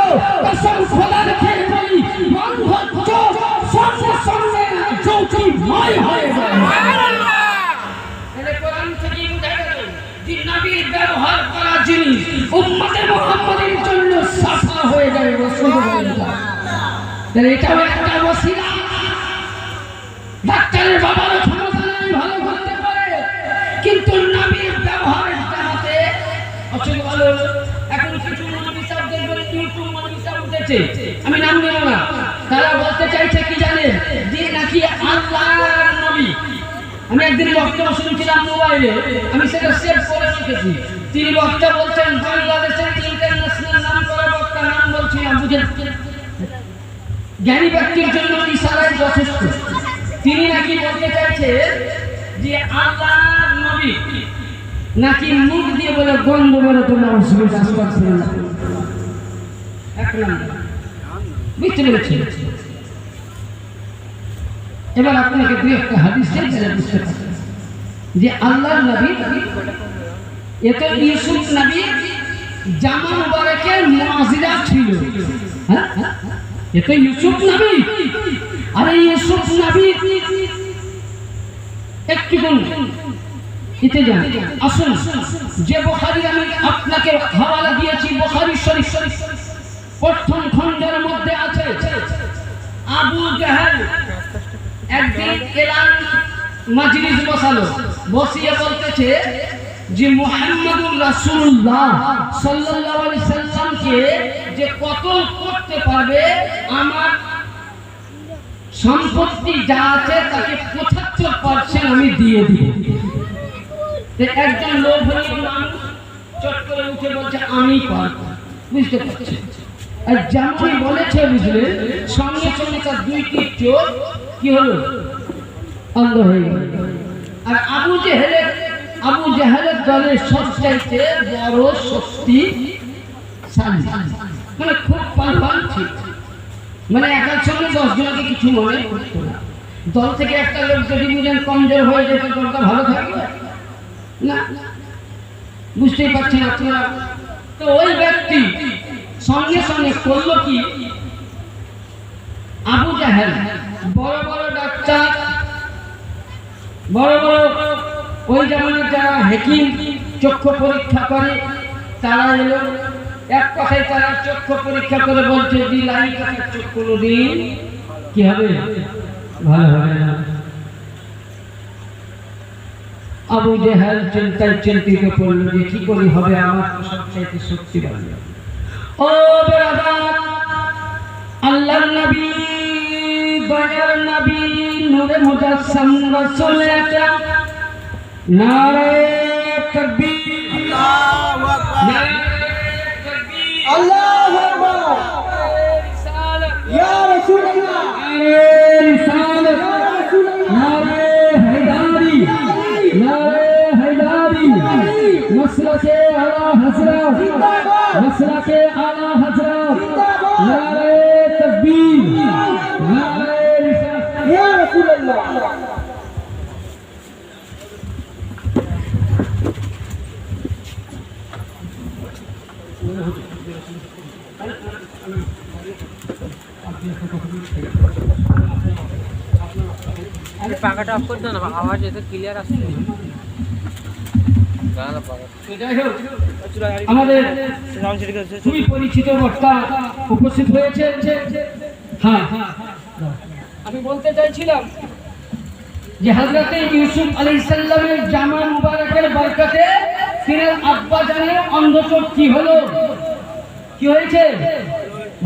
A: কসম খোদার খেয়ে বলি বন্ধ চোখ সঙ্গে সঙ্গে চৌকি মাই হয়ে গেল। নবীর ব্যবহার করা জিনিস উম্মতে মুহাম্মাদের জন্য সাফা হয়ে যায়। রাসূলুল্লাহ তাহলে এটাও একটা ওসিলা। ডাক্তারের বাবার ক্ষমতা নাই ভালো করতে পারে, কিন্তু নবীর ব্যবহারের জানাতে অচল ভালো। এখন কিছু নবী সাহেব দেখবেন ইউটিউব নবী সাহেব উঠেছে, আমি নাম নেব না, তারা বলতে চাইছে কি জানেন যে নাকি আল্লাহর নবী। আমি একদিন বক্তব্য শুনছিলাম মোবাইলে, আমি সেটা সেভ করে রেখেছি। তিনি বক্তা বলছেন বাংলাদেশের ইন্টারন্যাশনাল নাম করা বক্তা, নাম বলছি না, বুঝেন, জ্ঞানী ব্যক্তির জন্য ইশারায় যথেষ্ট। তিনি নাকি বলতে চাইছে যে আল্লাহর নবী নাকি মুখ দিয়ে বলে গন্ধ বলে তোমরা অসুবিধা আসবেন না। এক নম্বর বুঝতে পেরেছি। এবার আপনাকে দুই একটা হাদিস দিয়ে বুঝতে পারবেন যে আল্লাহর নবী এত ইউসুফ নবী জামা মুবারকের মুআজিজা ছিল। হ্যাঁ, এত ইউসুফ নবী, আরে ইউসুফ নবী একটু ইতে যান। আসুন, যে বুখারী আমি আপনাকে হাওয়ালা দিয়েছি বুখারী শরীফ প্রথম খণ্ডের মধ্যে আছে, আবু জাহেল একদিন এলান মাজলিস বসালো, বসিয়ে বলতেছে যে মুহাম্মদুর রাসূলুল্লাহ সাল্লাল্লাহু আলাইহি সাল্লামকে যে কতল করতে পারবে আমার সম্পত্তি যা আছে তাকে ৭৫% আমি দিয়ে দিব। একজন লোভী মানুষ চট করে উঠে বলছে আমি পারব। বুঝতে পারছি, আর যেমন বলেছে বুঝলে সঙ্গে সঙ্গে তার দুইটি চোখ কি হলো, অন্ধ হয়ে গেল। আর আবু জাহেলের দলের সবচাইতে বড় শক্তিশালী, মানে খুব পালবান ছিল, মানে একার সঙ্গে 10 জনকে কিছু মনে করতো না। দল থেকে একটা লোক যদি বুঝেন কমজোর হয়ে যেত দলটা ভালো থাকবে না, বুঝতেই পারছেন আপনারা। তো ওই ব্যক্তি সঙ্গে সঙ্গে করলো কি, আবু জাহেল বড় বড় ডাক্তার, বড় বড় ওই জামানার যারা হাকিম চক্ষু পরীক্ষা করে তারা এলো। এক কথায় তারা চক্ষু পরীক্ষা করে বলছে যে লাইকার চোখ কোনোদিন কি হবে, ভালো হবে না। আবু জাহেল চিন্তায় চিন্তিত পড়ল যে কি করে হবে, আমার তো সবচাইতে শক্তিবান। ও ব্রাদার, আল্লাহর নবী, দয়ার নবী, নূরে মুজাসসাম রাসূল আকরাম, নারে তাকবীর, আল্লাহু আকবার, আল্লাহু আকবার, ইয়া রাসূলুল্লাহ, নারে রিসালাত, নারে मसलके आला हजरत मसलके आला हजरत नारे तकबीर नारे रिसालत या रसूल अल्लाह
B: अरे पाकाটা অফ করে দাও না আওয়াজ এত ক্লিয়ার আসছে গানা পাকা
A: আমাদের খুবই পরিচিত বক্তা উপস্থিত হয়েছে হ্যাঁ আমি বলতে চাইছিলাম যে হযরতে ইউসুফ আলাইহিস সালামের জামা মুবারকের বরকতে তিনার আব্বা জানের অন্ধচোখ কি হলো কি হয়েছে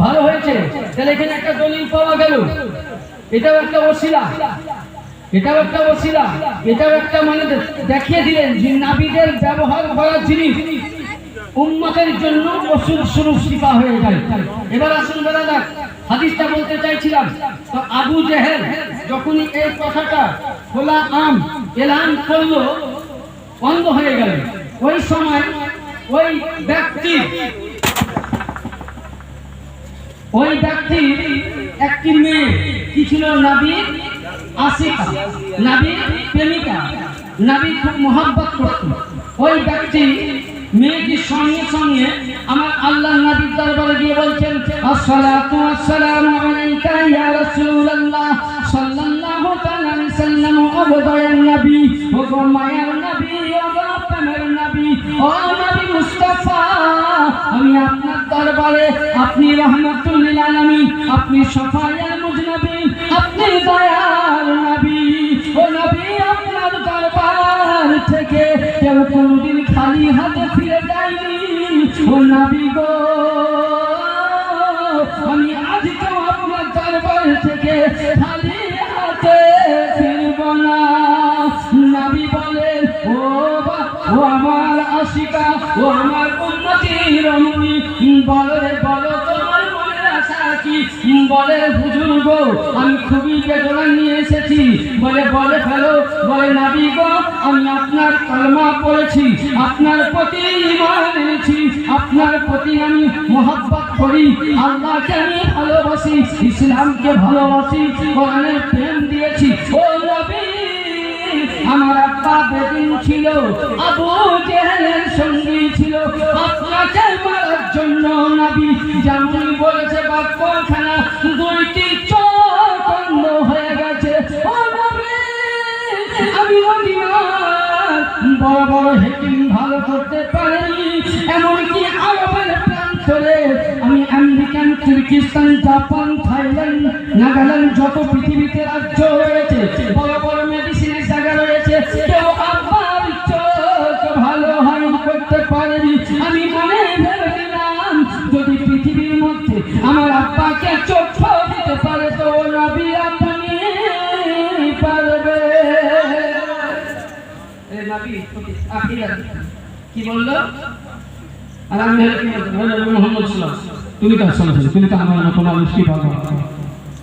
A: ভালো হয়েছে তাহলে এখানে একটা দলিল পাওয়া গেল এটাও একটা ওসিলা এটাও একটা মানে দেখিয়ে দিলেন যে নবীদের ব্যবহার করার জিনিস উম্মতের জন্য ওসিল স্বরূপ শিফা হয়ে যায় এবার আসুন বেরাদার হাদিসটা বলতে চাইছিলাম তো আবু জেহেল যখন এই কথাটা খোলা আম এলান করলো অন্ধ হয়ে গেল ওই সময় ওই ব্যক্তি একটি মেয়ে কি ছিল নবীর আশিকা নবীর প্রেমিকা নবী খুব মহব্বত করতেন ওই ব্যক্তি মেয়েটির সঙ্গে সঙ্গে আমার আল্লাহর নবীর দরবারে গিয়ে বলছেন আসসালাতু ওয়াসসালামু আলাইকা ইয়া রাসূলুল্লাহ সাল্লাল্লাহু তাআলা আলাইহি সাল্লাম ও দয়ার নবী ও মায়ার নবী ও প্রেমের নবী ও নবী মুস্তাফা আমি আপনার দরবারে আপনি রহমাতুল লিল আলামিন আপনি শফায়াতুল মুজনাবিন আপনি দয়ার নবী ও নবী আপনার দরবার থেকে কেউ কোনদিন খালি হাতে ফিরে যায়নি ও নবী গো আমি আজকেও আপনার দরবার থেকে খালি হাতে ফিরব না নবী বলেন ও আমার আশিকা ও আমার উম্মতি রমণী বলো তোমার মনের আশা কি বলে হুজুর গো আমি খুবই বেদনা নিয়ে এসেছি বলে ফেলো বলে নবী গো আমি আপনার কলমা পড়েছি আপনার প্রতি ঈমান এনেছি আপনার প্রতি আমি মহব্বত করি আল্লাহকে আমি ভালোবাসি ইসলামকে ভালোবাসি কোরআনের প্রেম দিয়েছি ও নবী আমার আব্বা বেদিন ছিল আবু জেহেলের সঙ্গী ছিল আপনাকে মারার জন্য নবী যেমন বলেছে বাক্যখানা দুইটি চোখ অন্ধ হয়ে গেছে ও নবী আমি মদিনার বড় বড় হেকিম ভালো করতে পারিনি এমনকি আরবের প্রান্তরে আমি American Turkestan Japan Thailand Nagaland যত পৃথিবীতে রাজ্য রয়েছে বড় বড় মেডিসিনের জায়গা রয়েছে কেউ আব্বার চোখ ভালো হয় করতে পারেনি আমি মনে ভেবে নিলাম যদি পৃথিবীর মধ্যে আমার আব্বাকে চোখ দিতে পারে তো নবী আপনি পারবে কি বললো আর আমি মোহাম্মদ তুমি তো তুমি তো আমার মতো মানুষ কি পাবো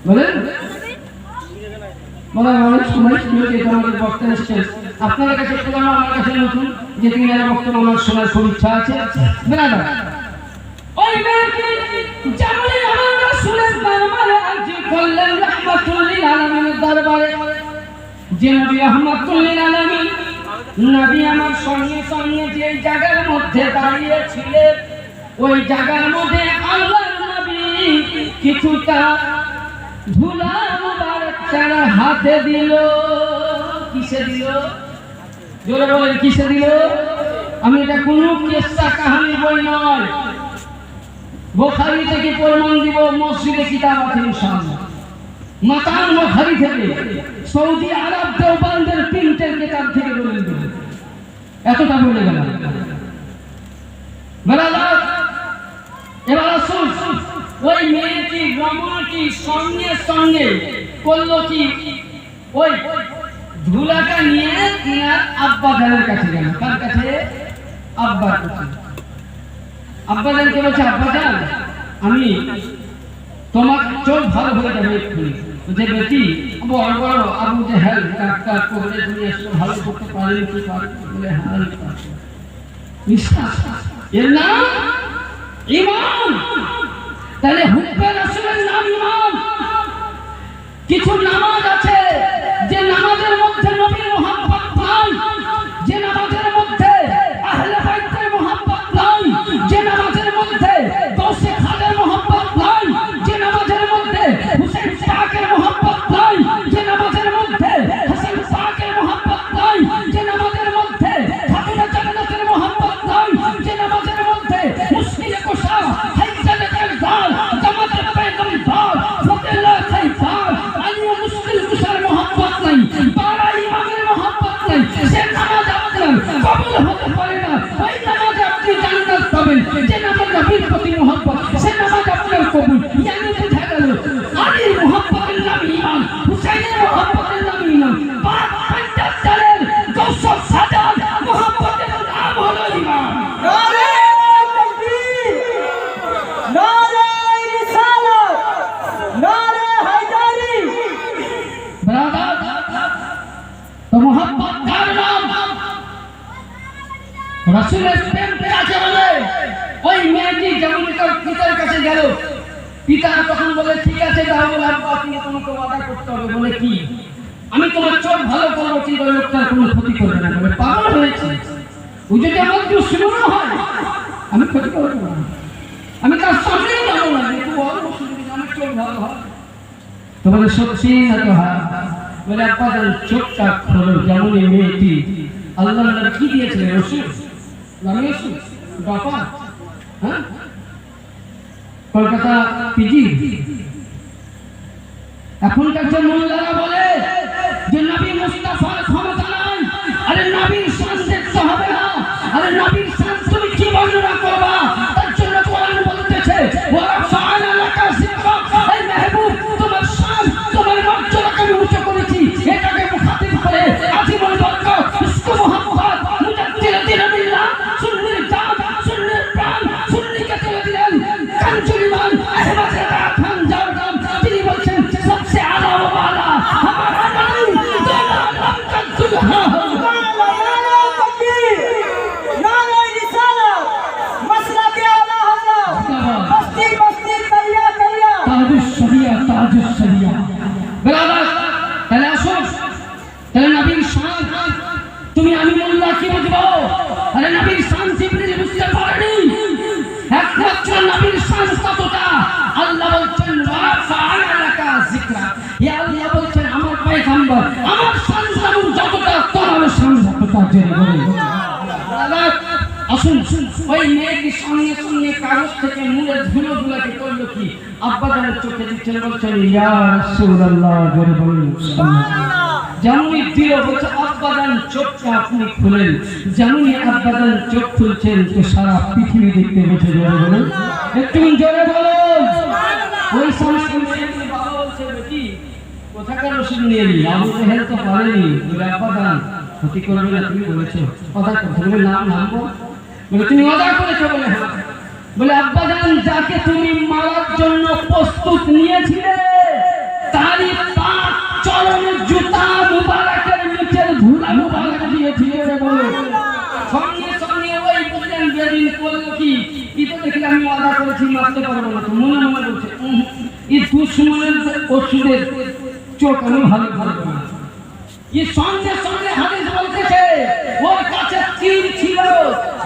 A: বলেন অনেক সময় আমাদের বক্তা এসছে আপনাদের কাছে আমার কাছে নতুন যে তিনি বক্তব্য আমার শোনার খুব ইচ্ছা আছে বেরাদার ওই মেয়েটি যেমন আমার রাসূলের দরবারে আরজি করলেন রাহমাতুল লিল আলামিনের দরবারে যে নবী রাহমাতুল লিল আলামিন নবী আমার সঙ্গে সঙ্গে যে জায়গার মধ্যে দাঁড়িয়ে ছিলেন ওই জায়গার মধ্যে আল্লাহর নবী কিছুটা ধুলা মুবারক তার হাতে দিল কিসে দিল জোরে বলেন কিসে দিল আমি এটা কোনো কিসসা কাহিনী বই নয় বুখারী থেকে প্রমাণ দিব মসজিদে কিতাব আছে ইনশাআল্লাহ মাতান বুখারী থেকে সৌদি আরব দেওবন্দের প্রিন্টের কিতাব থেকে বলে দিব এতটা বলে গেলাম বেরাদার এবার আসুন ওই মেয়েটি রমণীটি সঙ্গে সঙ্গে করলো কি ওই ধুলাটা নিয়ে তিনার আব্বা জানের কাছে গেল কার কাছে আব্বার কাছে আব্বা জানকে বলছে আব্বা জান আমি তোমার চোখ ভালো হয়ে যাবে এক্ষুনি যে বেটি বড় বড় আবু জেহেল ডাক্তার করে দুনিয়া ভালো করতে পারেন কি বলে হ্যাঁ বিশ্বাস, এর নাম ঈমান। তাহলে হুব্বে রাসূলের নাম ঈমান। কিছু নামাজ আছে যে নামাজের মধ্যে নবীর মুহাব্বত নাই, যে নামাজের মধ্যে আহলে বাইতের মুহাব্বত নাই, যে নামাজের মধ্যে গৌসে খাদের মুহাব্বত নাই, যে নামাজের মধ্যে হুসাইন পাকের মুহাব্বত নাই, যে নামাজের মধ্যে হাসান পাকের মুহাব্বত নাই, যে নামাজের মধ্যে খাতুনে জান্নাতের মুহাব্বত নাই, যে নামাজের মধ্যে মুশকিলে কুশা হাইজালে কালদার জামাতে পয়গম্বর ফতেল্লাহ সাইফার আলী মুশকিল কুশার মুহাব্বত নাই, বারা ইমামের মুহাব্বত নাই, সে নামাজ আপনার কবুল হতে পারে না। ওই নামাজে আপনি জান্নাত পাবেন। যে নামাজ নবীর প্রতি মুহাব্বত, সে নামাজ আপনার কবুল। ইয়ানি বোঝা গেল আলীর মুহাব্বতের নাম ঈমান, হুসাইনের মুহাব্বতের নাম ঈমান, পাক পঞ্চাশের গৌসুল সাজাদ মুহাব্বতের নাম হলো ঈমান।
C: নারে তাকবীর, নারে রিসালাত, নারে হায়দারি।
A: ব্রাদার, তো মুহাব্বত কার নাম? রাসূলের প্রেম কাকে বলে? ওই মেয়েটি যেমন তার পিতার কাছে গেল, পিতা তখন বলে ঠিক আছে তাহলে আব্বা তুমি তোমাকে ওয়াদা করতে হবে। বলে কি? আমি তোমার চোখ ভালো করবো, ঠিক ওই লোকটার কোনো ক্ষতি করবে না। বলে পাগল হয়েছে, ও যদি আমার দুশ্মন হয় আমি ক্ষতি করবো না, আমি তার সামনেই যাবো না, একটু বড় শুনবি আমার চোখ ভালো হয়। তো বলে সত্যি না তো? হ্যাঁ। বলে আব্বা চোখটা খোলো। যেমন এই মেয়েটি আল্লাহ নবী কি দিয়েছিলেন? রসুল, নামে রসুল, বাবা, হ্যাঁ, কলকাতা পিজি। এখনকার যে মোল্লারা বলে যে নবী মুস্তাফার ক্ষমতা নাই, আরে নবীর শান দেখতে হবে না। আরে নবীর শান তুমি কি বর্ণনা করবা? তার জন্য কোরআন বলতেছে ওয়ারাফা'না লাকা যিকরাক, এই মেহবুব তোমার শান তোমার মর্যাদাকে আমি উঁচু করেছি। এটাকে মুখাতিব করে আজিমুল বরকত ইসকু মুহাম্মদ মুজাদ্দিদ বিল্লাহ সুন্নির জান সুন্নির প্রাণ সুন্নিকে তুলে দিলেন কাঞ্জুল ইমান আহমদ রেজা খান জারদাম। তিনি বলছেন সবসে আলা ওয়া বালা হামারা নাই দোলা নাম কা দুলহা।
C: নারে তাকবীর, নারে রিসালাত, মাসলাকে আলা হযরত, বস্তি বস্তি কালিয়া কালিয়া।
A: তাজুস শরিয়া, তাজুস শরিয়া। ব্রাদার, তাহলে আসুন, তাহলে নবীর শান তুমি আমি মোল্লা কি বুঝবো? আরে নবীর শান জিবরিল বুঝতে পারেনি। একমাত্র নবীর শান কতটা আল্লাহ বলছেন ওয়ারাফা'না লাকা যিকরাক। ইয়া আল্লাহ বলছেন আমার পয়গম্বর আমার শান যেমন যতটা তোমার শান ততটা জেনে বলে। ব্রাদার, আসুন, ওই মেয়েটির সঙ্গে সঙ্গে কাগজ থেকে মুড়ে ধুলো গুলাকে করলো কি? আব্বা জানের চোখে দিচ্ছেন, বলছেন ইয়া রাসূলুল্লাহ, জোরে বলুন সুবহানাল্লাহ। যেমনই দিল বলছে আব্বাজান চোখটা আপনি খুলেন, যেমনই আব্বাজান চোখ খুলছেন তো সারা পৃথিবী দেখতে বসে। জোরে বলুন, একটু জোরে বলুন। ওই সময় মেয়েটির বাবা বলছে বেটি কোথাকার রসুল নিয়ে নি? আবু জেহেল তো পারেনি। বলে আব্বাজান ক্ষতি করবে না, তুমি বলেছো কথা কথা। বলে নাম নামবো? বলে তুমি ওয়াদা করেছো? বলে হ্যাঁ। বলে আব্বাজান যাকে তুমি মারার জন্য প্রস্তুত নিয়েছিলে তারই পাঁচ চরণের জুতা মুবারকের নিচের ধুলা মুবারক দিয়েছিলে। বলে সঙ্গে সঙ্গে ওই বুঝলেন বেরিন করলো কি? কি তো দেখলে আমি ওয়াদা করেছি মারতে পারবো না। তো মনে মনে বলছে এই দুশ্মনের ওষুধের চোখ আমি ভালো করবো না। এই সঙ্গে সঙ্গে হাদিস বলতেছে ওর কাছে তীর ছিল,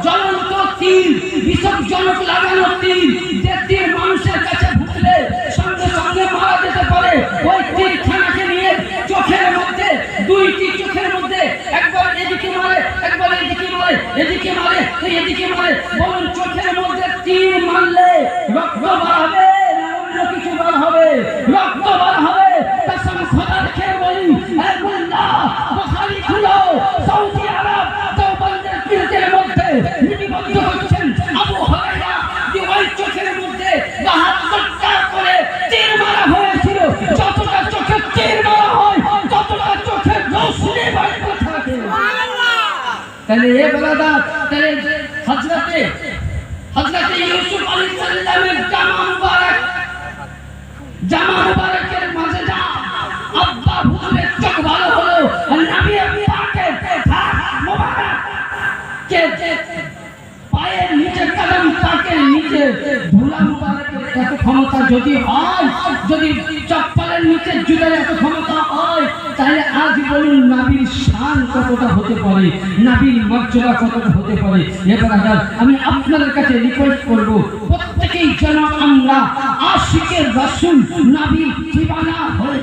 A: জ্বলন্ত তীর, বিসর্জনক লাগানো তীর, যে তীর মানুষের কাছে ঢুকলে সঙ্গে সঙ্গে মারা যেতে পারে। ওই তীর খানাকে নিয়ে চোখের মধ্যে, দুইটি চোখের মধ্যে একবার এদিকে মারে, একবার এদিকে মারে, এদিকে মারে তো এদিকে মারে। বলুন চোখের মধ্যে তীর মারলে রক্ত বার হবে না অন্য কিছু বার হবে? রক্ত বার হবে। কসম খোদার খেয়ে বলি আল্লাহ বুখারী খুলো, সৌদি আরব দেওবন্দের পীরদের মধ্যে লিপিবদ্ধ করছেন আবু হুরায়রা যে ওই চোখের মধ্যে 72টা করে তীর মারা হয়েছিল। যতটা চোখে তীর মারা হয় ততটা চোখের রোশনি বাড়তে থাকে। তাহলে এ ব্রাদার, তাহলে হযরতে ইউসুফ আলাইহিস সালামের জামা মুবারকের মাঝে যা আব্বা হুজুরের চোখ ভালো হলো, নবী পাকের হাত মুবারক কে ধুলা মুবারকের এত ক্ষমতা যদি হয়, যদি চপ্পলের নিচে জুতার এত ক্ষমতা হয়, তাহলে আজ বলুন নবীর শান কতটা হতে পারে, নবীর মর্যাদা কতটা হতে পারে। এবার আমি আপনাদের কাছে রিকোয়েস্ট করব, প্রত্যেকেই যেন আমরা আশিকে রাসূল নবী দিওয়ানা হয়ে,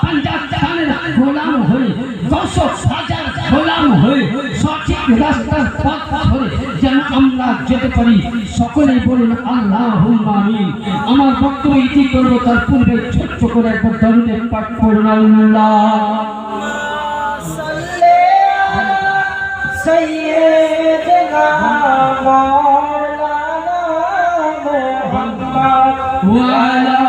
A: পাঞ্জাব খানের গোলাম হয়ে, 10,000 গোলাম হয়ে সঠিক রাস্তার পথ ধরে যেন আমরা যেতে পারি। সকলেই বলুন আল্লাহুম্মা আমিন। আমার বক্তব্য ইতি করব, তার পূর্বে ছোট্ট করে একবার দরুদ পাঠ করুন।
C: سيدنا مولانا محمد
A: وعلى